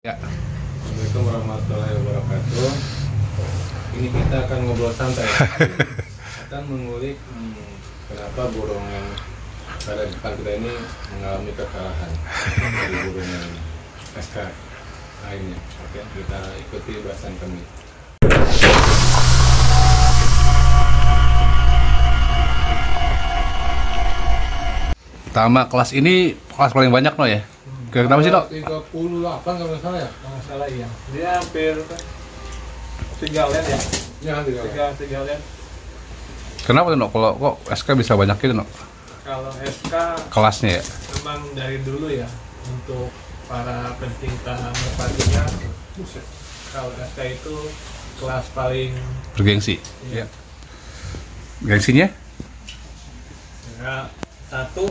Ya. Assalamualaikum warahmatullahi wabarakatuh. Ini kita akan ngobrol santai. Akan mengulik kenapa burung yang ada di depan kita ini mengalami kekalahan dari burung yang SK lainnya. Oke, kita ikuti bahasan kami. Pertama kelas ini kelas paling banyak no ya? Kenapa sih, Dok? 38 kalau nggak salah ya? Kalau nggak salah iya. Dia hampir 3 len ya? Ya, tidak. 3 len. Kenapa tuh, Dok? Kalau kok SK bisa banyak gitu, Dok? Kalau SK Kelasnya ya? memang dari dulu ya untuk para pencinta merpatinya. Kalau SK itu kelas paling Bergengsi. iya. Gengsinya? Ya, satu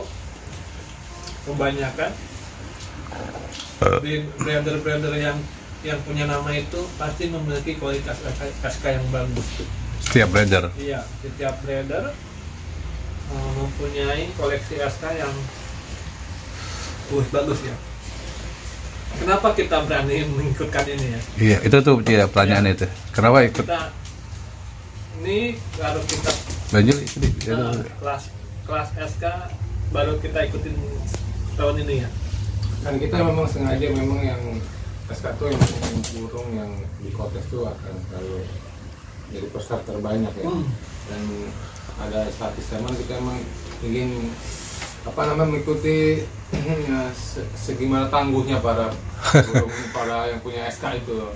kebanyakan brander-brander yang punya nama itu pasti memiliki kualitas SK yang bagus. Setiap breeder. Iya, setiap brander mempunyai koleksi SK yang bagus ya. Kenapa kita berani mengikutkan ini ya? Iya, itu tuh ya, pertanyaan itu. Kenapa ikut? Ini baru kita Lanjut, kelas SK baru kita ikutin tahun ini ya. Kan kita memang sengaja yang SK itu yang burung yang di kontes itu akan selalu jadi peserta terbanyak ya. Dan ada statis teman kita emang ingin mengikuti segimana tangguhnya para burung para yang punya SK itu.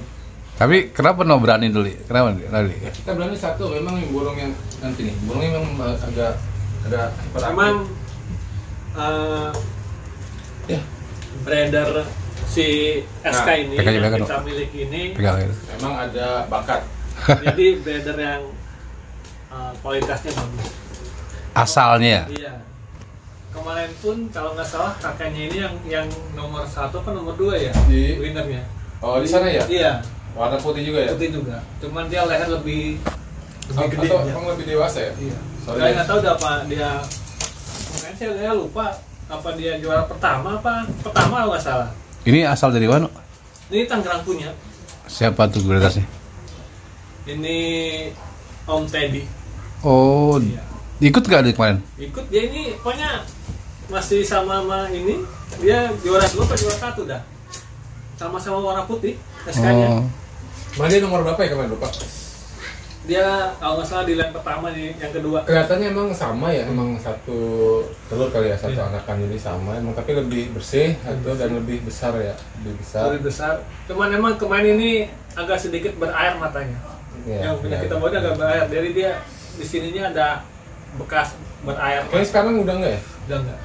Tapi kenapa no berani dulu? Kenapa Rali? Kita berani satu memang yang burung yang nanti nih burungnya memang agak ada Emang ya brander si SK ini pegang, yang pegang, kita miliki ini Pegang itu. memang ada bakat. jadi brander yang kualitasnya bagus. Asalnya. Iya. Kemarin pun kalau nggak salah kakaknya ini yang nomor 1 apa nomor 2 ya Di winnernya. oh di sana ya? Iya. Warna putih juga ya? Putih juga. Cuman dia leher lebih gede. Atau ya. emang lebih dewasa ya? Iya. Sorry, Saya guys. nggak tahu udah apa dia. Mungkin saya lupa apa dia juara pertama kalau nggak salah. Ini asal dari mana? Ini Tangerang punya. Siapa tuh breedernya? Ini Om Teddy. Oh, Iya. ikut gak dari kemarin? Ikut dia ini pokoknya masih sama ini dia juara 2 atau juara 1 dah. Sama-sama warna putih SK-nya. Oh. Mana dia nomor berapa ya kemarin lupa? Dia kalau nggak salah di line pertama yang kedua. Kelihatannya emang sama ya, emang satu telur kali ya, satu Iya. anakan jadi sama, emang tapi lebih bersih atau dan lebih besar ya, lebih besar. Lebih besar. Cuman emang kemarin ini agak sedikit berair matanya. Ya, Yang punya ya. kita bawa agak berair. Jadi dia di sininya ada bekas berair. Kayaknya sekarang udah enggak ya? Udah enggak.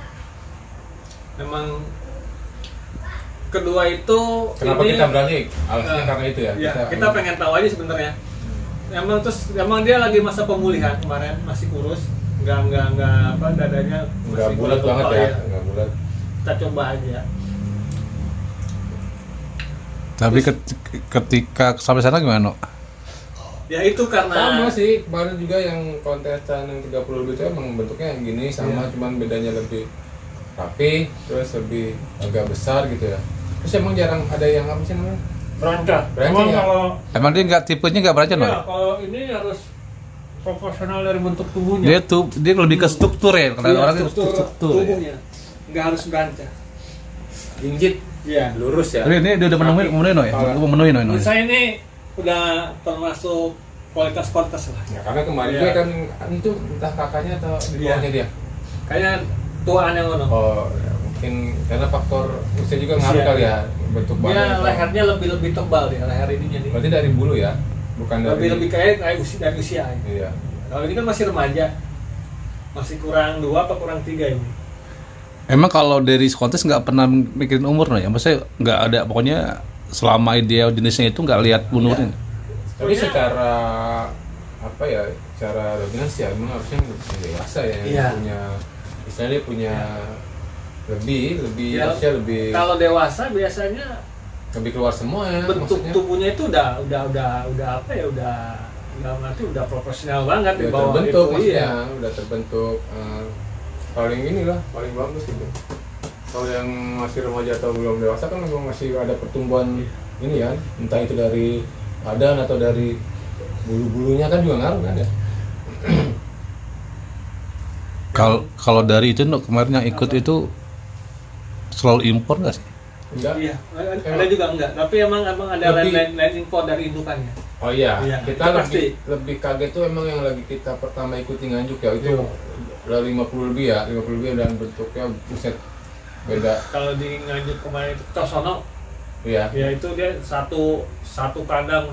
Memang kedua itu Kenapa ini, kita berani? Alasannya karena itu ya. ya, kita pengen tahu aja sebenarnya. Emang dia lagi masa pemulihan kemarin, masih kurus, nggak apa dadanya nggak masih bulat banget tebal ya, nggak bulat. Kita coba aja. Tapi ketika sampai sana gimana? Ya itu karena Sama sih, kemarin juga yang kontestan yang 30 lebih itu emang bentuknya yang gini sama, cuman bedanya lebih rapi, terus lebih agak besar gitu ya. Terus emang jarang ada yang apa sih namanya? berancang. Berancang ya? Kalau Emang dia tipenya nggak berancang no? ya, kalau ini harus proporsional dari bentuk tubuhnya. Dia lebih ke struktur ya, karena Iya, orang itu struktur struktur. Ya. tubuhnya. Nggak harus berancang. Jinjit, Iya. lurus ya. Tapi ini dia udah memenuhi no ya? Kepala. Memenuhi no. Menurut saya ini udah termasuk kualitas lah. Ya, karena kemarin Iya. dia kan itu entah kakaknya atau di Iya. bawahnya dia. Kayaknya tuaan yang mana? Oh, ya, mungkin karena faktor usia juga ngaruh Usia. kali ya, bentuk Dia badan. lehernya lebih tebal dia, leher ininya nih. Berarti dari bulu ya, bukan dari. Lebih kayak usia dari usia. Iya. Kalau ini kan masih remaja. Masih kurang 2 apa kurang 3 ini. Emang kalau dari kontes nggak pernah mikirin umur no ya? Maksudnya nggak ada, pokoknya selama ideal jenisnya itu nggak lihat umurnya. Tapi secara apa ya, secara dominasi ya memang harusnya lebih dewasa ya, yang Iya. punya, misalnya dia punya lebih Ya, usia lebih Kalau dewasa biasanya keluar semua ya. bentuk maksudnya. tubuhnya itu udah apa ya, udah udah proporsional banget di Udah bawah terbentuk itu. maksudnya, Iya. udah terbentuk paling inilah paling bagus gitu. kalau yang masih remaja atau belum dewasa kan memang masih ada pertumbuhan ini ya, entah itu dari badan atau dari bulu-bulunya kan juga ngaruh kan ya. Kalau dari itu kemarin yang ikut itu selalu impor nggak sih? Enggak? Iya, ada juga enggak. Tapi emang ada Lebih- lain impor dari indukannya. Oh iya, Iya, kita itu pasti. lebih kaget tuh emang yang lagi kita pertama ikuti nganjuk ya, itu Iya. udah 50 lebih dan bentuknya buset beda. Kalau di Nganjuk kemarin itu Cosono, Iya. ya itu dia satu kandang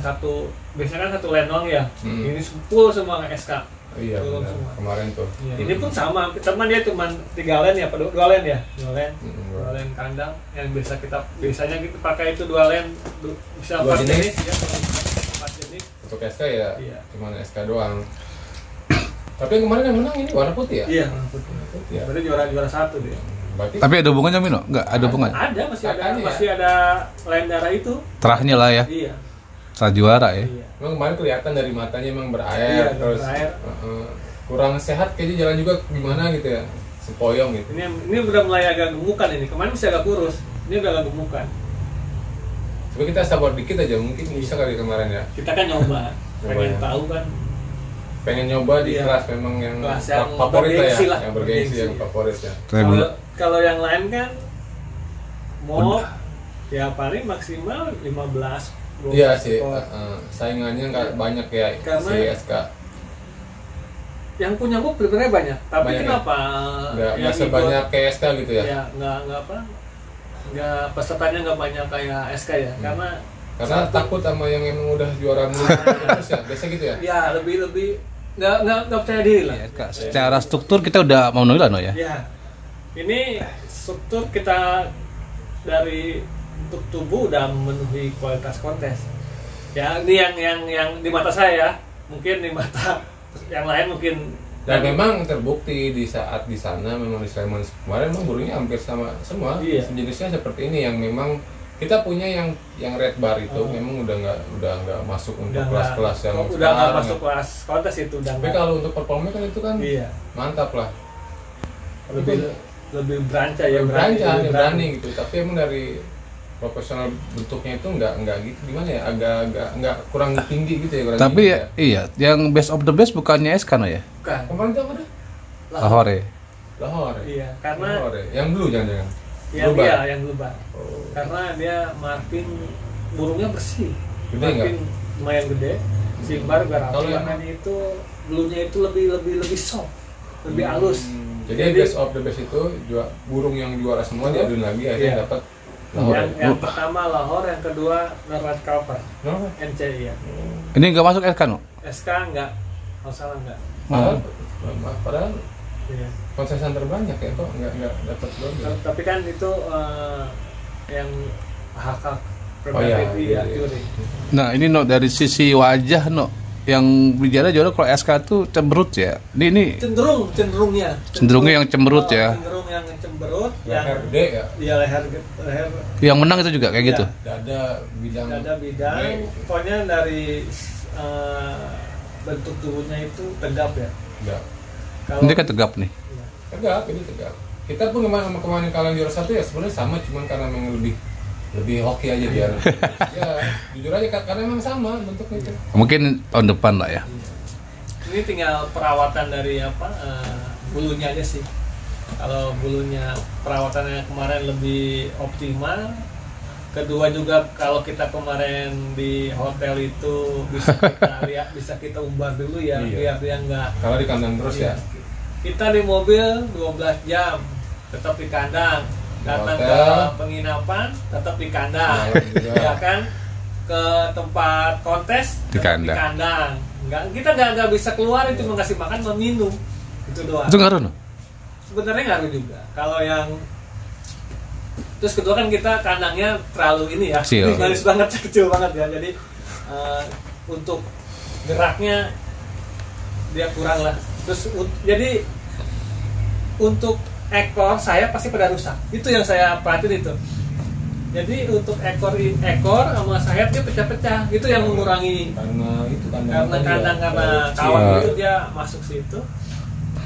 biasanya kan satu lenong ya. Hmm. Ini full semua SK. Iya, Belum benar. semua. Kemarin tuh. Ya, ini pun sama, teman dia cuma 3 len ya, 2 len ya, 2 len. Hmm, 2 len kandang yang biasanya kita pakai itu 2 len bisa Dua 4 jenis. jenis ya, 4 jenis. Untuk SK ya, Iya. cuman SK doang. Tapi yang kemarin yang menang ini warna putih ya? Iya, putih. Putih ya. Berarti juara 1 dia. Berarti Tapi ada hubungannya Mino? Nggak ada hubungannya. Ada Katanya ya. masih ada len darah itu. Terahnya lah ya, Iya. setelah juara ya. Iya. emang kemarin kelihatan dari matanya emang berair, Iya, terus berair. kurang sehat kayaknya, jalan juga gimana gitu ya, sepoyong gitu. Ini udah mulai agak gemukan ini. Kemarin masih agak kurus. Ini udah agak gemukan. Coba kita sabar dikit aja, mungkin bisa kali kemarin ya. Kita kan nyoba, pengen ya. tahu kan. Pengen nyoba di Iya. kelas memang yang Kelas yang favorit bergengsi lah lah, ya, yang bergengsi, bergengsi. yang favorit ya. Saya belum. Kalau yang lain kan mau ya paling maksimal 15. 20 Iya sih, ekor. saingannya nggak banyak ya Karena- si SK. Yang punya book sebenarnya banyak. Tapi Banyak ya? kenapa Nggak yang sebanyak kayak SK gitu ya? Ya nggak apa? Nggak pesertanya nggak banyak kayak SK ya, karena Karena satu- takut sama yang emang udah juara mulu terus ya, biasa gitu ya? ya lebih nggak percaya diri lah. Iya, Kak. Secara struktur kita udah mau lah no ya. Ya, ini struktur kita dari untuk tubuh udah memenuhi kualitas kontes. Ya, ini yang di mata saya, mungkin di mata yang lain mungkin. Dan memang terbukti di saat di sana memang di Sleman kemarin memang burungnya hampir sama semua. Iya. Jenisnya seperti ini yang memang kita punya yang red bar itu memang udah nggak masuk untuk kelas-kelas yang udah nggak sekarang masuk ya. kelas kontes itu udah Tapi nggak. kalau untuk performnya kan itu kan Iya, mantap lah. lebih berancang ya, Berani, berani gitu. Tapi emang dari profesional bentuknya itu nggak gitu, gimana ya, agak nggak kurang tinggi gitu ya, kurang Tapi tinggi ya, iya, yang best of the best bukannya SK no ya? Bukan. kemarin itu apa deh? Lahore. Lahore. Iya, karena Lahore. Yang blue jangan-jangan. yang Blue bar. dia yang lubar. Oh. Karena dia marpin burungnya bersih. Gede Marpin lumayan gede. Simbar Kalau garapi yang- warnanya itu bluenya itu lebih soft, lebih halus. Jadi best of the best itu burung yang juara semua diaduin lagi akhirnya Iya. dapat Lahore. Yang pertama Lahore, yang kedua Norway Copper, No? NCI ya. Ini nggak masuk SK no? SK enggak, kalau salah enggak. Padahal Iya. konsesan terbanyak ya, kok nggak dapat double. Tapi kan itu yang hak Oh iya, prerogatif iya, ya, iya. juri. Nah ini no dari sisi wajah no, yang bicara juara kalau SK tuh cemberut ya. Ini Cenderungnya. cenderungnya yang cemberut ya. Cenderung yang cemberut, Leher yang gede ya, ya leher Yang menang itu juga kayak Iya. gitu. dada bidang ada bidang, gede gitu. pokoknya dari bentuk tubuhnya itu tegap ya. Enggak. Kalau Ini kan tegap nih. Iya. Tegap, ini tegap. Kita pun kemarin kalian juara satu ya sebenarnya sama, cuman karena memang lebih hoki aja dia. Ya, jujur aja karena memang sama bentuknya itu. Mungkin tahun depan lah ya. Ini tinggal perawatan dari bulunya aja sih. Kalau bulunya perawatannya kemarin lebih optimal. Kedua juga kalau kita kemarin di hotel itu bisa kita lihat, bisa kita umbar dulu ya, Iya. biar dia nggak. Kalau di kandang terus ya. Kita di mobil 12 jam tetap di kandang. Datang ke hotel. penginapan tetap di kandang. Malam juga. Ya kan, ke tempat kontes Di tetap kandang. di kandang. Kita nggak bisa keluar itu mengasih makan meminum itu doang. Itu ngaruh no? Sebenarnya ngaruh juga. Kalau yang terus kedua kan kita kandangnya terlalu ini ya, Kecil. garis banget, kecil banget ya. Jadi untuk geraknya dia kurang lah. Terus jadi untuk ekor saya pasti pada rusak. Itu yang saya perhatiin itu. Jadi untuk ekor sama sayap dia pecah-pecah. Itu yang mengurangi Karena itu karena kandang karena kawan Iya. itu dia masuk situ.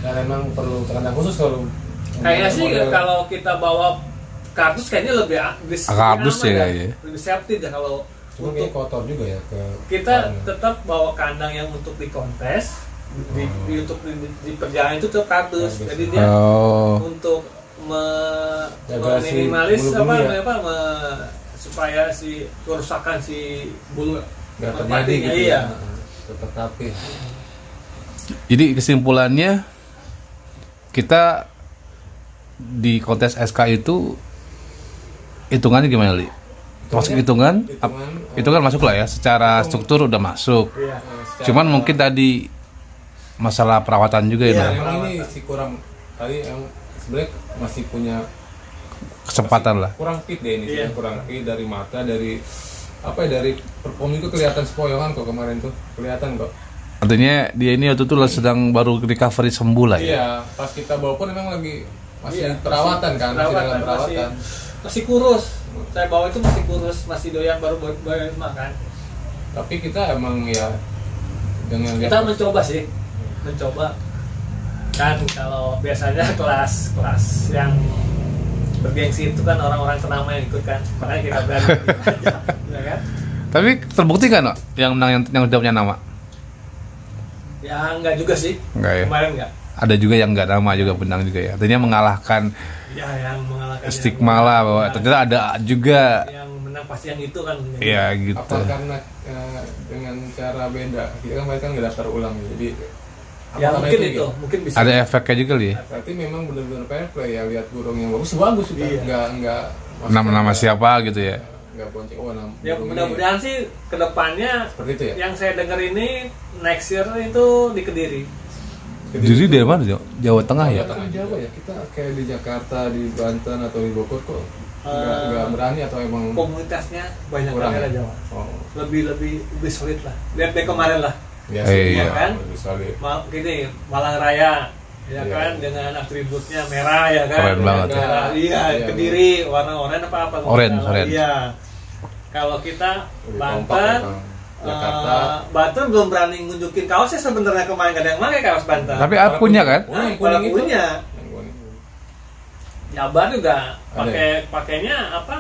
Dan emang perlu kandang khusus kalau Kayaknya sih model- kalau kita bawa kardus kayaknya lebih Kardus aman ya, ya, iya. lebih safety dah kalau Cuma untuk kayak kotor juga ya ke kita tetap bawa kandang yang untuk di kontes untuk di perjalanan itu tetap kardus. Kardus. Jadi dia Oh. untuk Jaga si meminimalis bulu-bulu ya. supaya si kerusakan si bulu nggak terjadi merpatinya, gitu iya. ya. Tetap rapi. Jadi kesimpulannya kita di kontes SK itu hitungannya gimana, Li? Masuk hitungan? Hitungan masuk lah ya, secara struktur udah masuk. Iya. Cuman mungkin tadi masalah perawatan juga ya, Iya. Bang? Memang ini si kurang tadi yang sebenarnya masih punya Kesempatan lah. kurang fit deh ini, Iya. kurang fit dari mata, dari apa ya, dari perform itu kelihatan spoilan kok kemarin tuh, kelihatan kok. Artinya dia ini waktu itu sedang baru recovery sembuh lah ya. Iya, pas kita bawa pun memang lagi masih Iya, perawatan kan, masih dalam perawatan. masih kurus. Saya bawa itu masih kurus, masih doyan baru makan. Tapi kita emang ya dengan Kita mencoba sih, mencoba kan kalau biasanya kelas yang bergengsi itu kan orang-orang ternama yang ikut kan, makanya kita berani aja, ya kan? Tapi terbukti kan, no? Yang menang yang udah punya nama? Ya enggak juga sih, Enggak ya. kemarin enggak. Ada juga yang nggak nama juga menang juga ya. Artinya mengalahkan Ya yang mengalahkan stigma lah bahwa ternyata ada juga. yang menang pasti yang itu kan. Ya gitu. apa karena dengan cara beda, kita kan mereka nggak daftar ulang, jadi Ya apa mungkin karena itu, gitu? mungkin bisa. Ada efeknya juga li. Berarti memang benar-benar fair play ya, lihat burung yang bagus bagus sudah, Iya. nggak Nama-nama siapa gitu ya. nggak bonceng, oh nama Ya burung ini mudah-mudahan sih kedepannya seperti itu ya. yang saya dengar ini next year itu di Kediri. Jadi dari mana? Jawa Tengah ya? Jawa Jawa ya, kita kayak di Jakarta, di Banten atau di Bogor kok Eh, nggak berani atau emang Komunitasnya banyak kurang daerah ya? Jawa. Oh, Lebih solid lah. Lihat deh kemarin lah. biasa Iya. Kan? lebih solid. Gini, Malang Raya ya Iya. kan dengan atributnya merah ya kan. Keren banget ya. Merah, iya, Iya. Kediri warna oranye apa? Orange, orange. Iya. Kalau kita Lebih Banten, kompak ya, Bang. Jakarta. Banten belum berani nunjukin kaosnya sebenarnya, kemarin gak ada yang pakai kaos Banten. Tapi aku punya kan? Punya yang Pada kuning itu. punya. Yang kuning. Jabar juga Ada pakainya apa?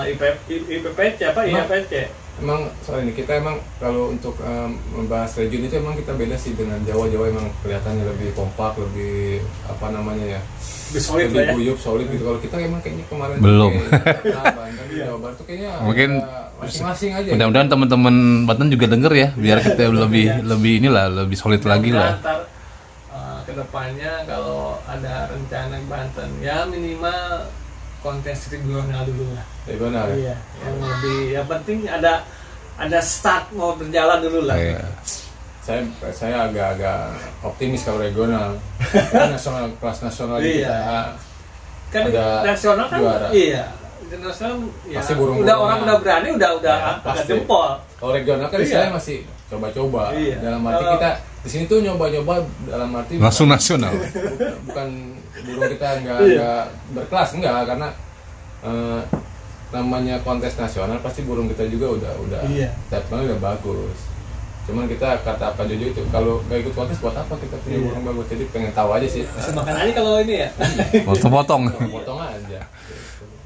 IPPC apa? Emang- IPPC. Emang soal ini kita emang kalau untuk membahas region itu emang kita beda sih dengan Jawa emang kelihatannya lebih kompak, lebih apa namanya ya, Lebih solid lebih lah ya. guyup, solid gitu. Kalau kita emang kayaknya kemarin Belum. Banten, Iya. Jawa Barat tuh kayaknya Mungkin masing-masing aja. Mudah-mudahan teman-teman Banten juga denger ya, biar kita lebih inilah, lebih solid lagi lah. Ntar kedepannya kalau ada rencana Banten ya minimal kontes regional dulu lah. Regional ya. Iya, yang penting ada start mau berjalan dulu lah. Iya. Saya agak optimis kalau regional. Karena nasional, kelas nasional Iya. kita Kan ada nasional kan juara. iya. Nasional ya Pasti burung-burung udah orang lah. udah berani udah Ya, angkat pasti. jempol. Kalau regional kan Iya. istilahnya masih coba-coba. Iya. Dalam arti Kalau- kita di sini tuh nyoba-nyoba dalam arti Langsung nasional. bukan burung kita Iya. nggak berkelas, enggak, karena namanya kontes nasional pasti burung kita juga udah Iya. jadwalnya udah bagus. Cuman kita kata apa Jojo itu, kalau nggak ikut kontes buat apa kita punya Iya. burung bagus, jadi pengen tahu aja sih. Masih makan aja kalau ini ya. Potong-potong. Potong aja.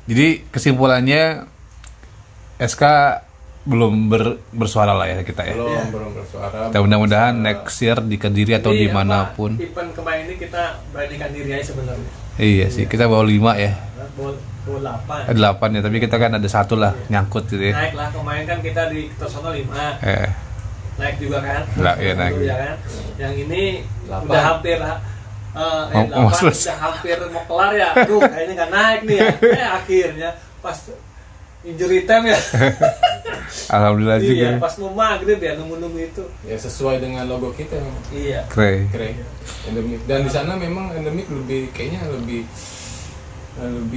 Jadi kesimpulannya SK belum bersuara lah ya kita ya. Belum Iya. belum bersuara. Kita mudah-mudahan next year di Kediri atau Jadi, dimanapun. apa, event kemarin ini kita beranikan diri aja sebenarnya. Iya sih, kita bawa 5 ya. Bola 8. 8 ya, tapi kita kan ada 1 lah nyangkut gitu ya. Naik lah kemarin kan kita di Kertosono 5. Naik juga kan? Lah, iya, naik. Ya kan? Yang ini 8. udah hampir Mau selesai. udah hampir mau kelar ya. Tuh kayaknya nggak naik nih ya. Akhirnya pas injury time ya. Alhamdulillah juga. Iya, pas mau maghrib ya nunggu-nunggu itu. Ya sesuai dengan logo kita memang. Iya. Keren. Keren. Endemik. Dan di sana memang endemik lebih kayaknya lebih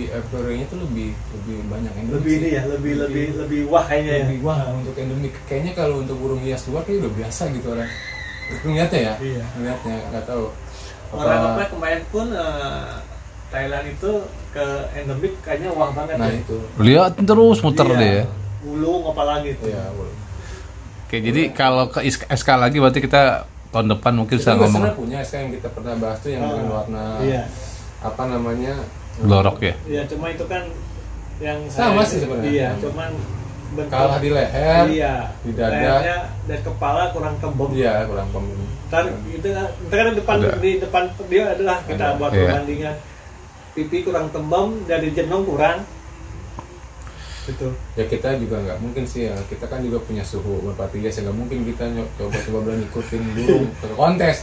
apiarnya tuh lebih banyak endemik. Lebih sih. ini ya, lebih wah kayaknya ya. Lebih wah untuk endemik. Kayaknya kalau untuk burung hias luar kayak udah biasa gitu orang. Ngeliatnya ya? Iya. Ngeliatnya, nggak tahu. Orang apa kemarin pun Thailand itu ke endemik kayaknya wah banget Nah ya. itu. Lihat terus muter Iya. deh ya. Ulung apalagi tuh. Iya, boleh. Oke, jadi kalau ke SK lagi berarti kita tahun depan mungkin bisa Itu ngomong. sebenarnya punya SK yang kita pernah bahas tuh yang dengan warna Iya. apa namanya Glorok ya. Iya, cuma itu kan yang Sama saya, sih sebenarnya. Iya, cuman bentuk Kalah di leher, iya, di dada. lehernya dan kepala kurang kembang. Iya, kurang pemimpin. Ntar itu kan di depan dia adalah kita Ada. buat Iya. perbandingan pipi kurang tembem, dari jenong kurang gitu. Ya kita juga nggak mungkin sih ya, kita kan juga punya suhu merpati ya, nggak mungkin kita coba berani ikutin burung ke kontes.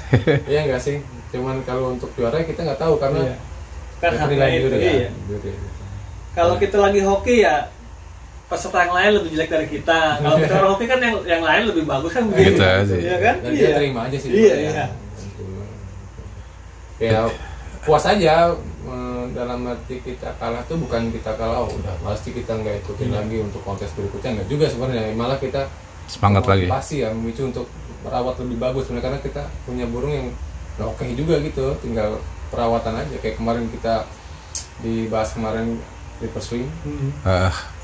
Iya nggak sih? Cuman kalau untuk juara kita nggak tahu karena Iya. Kan ya, harga penilaian itu juri ya. iya. Juri. Kalau kita lagi hoki ya peserta yang lain lebih jelek dari kita. Kalau kita orang hoki kan yang lain lebih bagus kan begitu. Gitu aja. Iya kan? Dan dia terima aja sih. Iya, ya. iya. Ya puas aja, dalam arti kita kalah tuh bukan kita kalah, oh, udah pasti kita nggak ikutin lagi untuk kontes berikutnya, nggak juga sebenarnya, malah kita Semangat lagi. pasti ya memicu untuk merawat lebih bagus sebenarnya, karena kita punya burung yang oke juga gitu, tinggal perawatan aja kayak kemarin kita dibahas kemarin River Swing,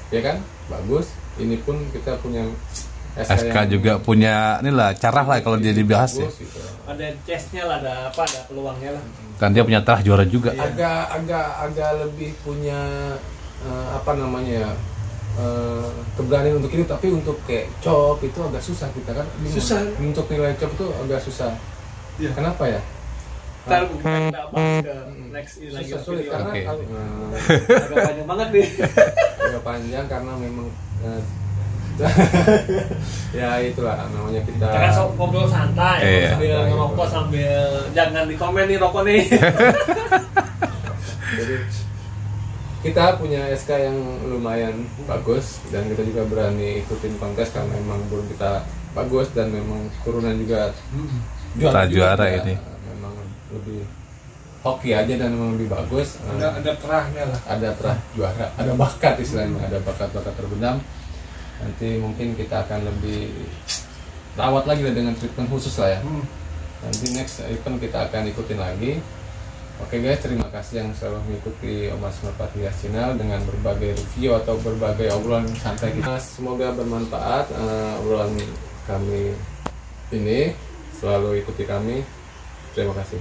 ya kan bagus. Ini pun kita punya SK juga punya inilah cara lah kalau dia dibahas ya. gitu. Ada chestnya lah, ada peluangnya lah. Kan dia punya tarah juara juga. Agak lebih punya apa namanya ya, keberanian untuk ini, tapi untuk kayak chop itu agak susah kita kan. Susah. Untuk nilai chop itu agak susah. Iya. Kenapa ya? Ntar kita bahas ke next ini lagi Susah sulit video. karena Oke. Agak panjang banget nih. agak panjang karena memang ya itulah namanya kita. Kita kan ngobrol santai, Iya. sambil ngerokok, sambil jangan di komen nih rokok nih. Jadi kita punya SK yang lumayan bagus dan kita juga berani ikutin kontes karena memang burung kita bagus dan memang turunan juga Kita juara juga. ini. Memang lebih hoki aja dan memang lebih bagus. Ada terahnya lah. Ada terah juara, ada bakat istilahnya, ada bakat-bakat terbenam. Nanti mungkin kita akan lebih rawat lagi lah dengan treatment khusus lah ya. Nanti next event kita akan ikutin lagi. Oke guys, terima kasih yang selalu mengikuti Omas Merpati Channel dengan berbagai review atau berbagai obrolan santai kita. Semoga bermanfaat obrolan kami ini. Selalu ikuti kami. Terima kasih.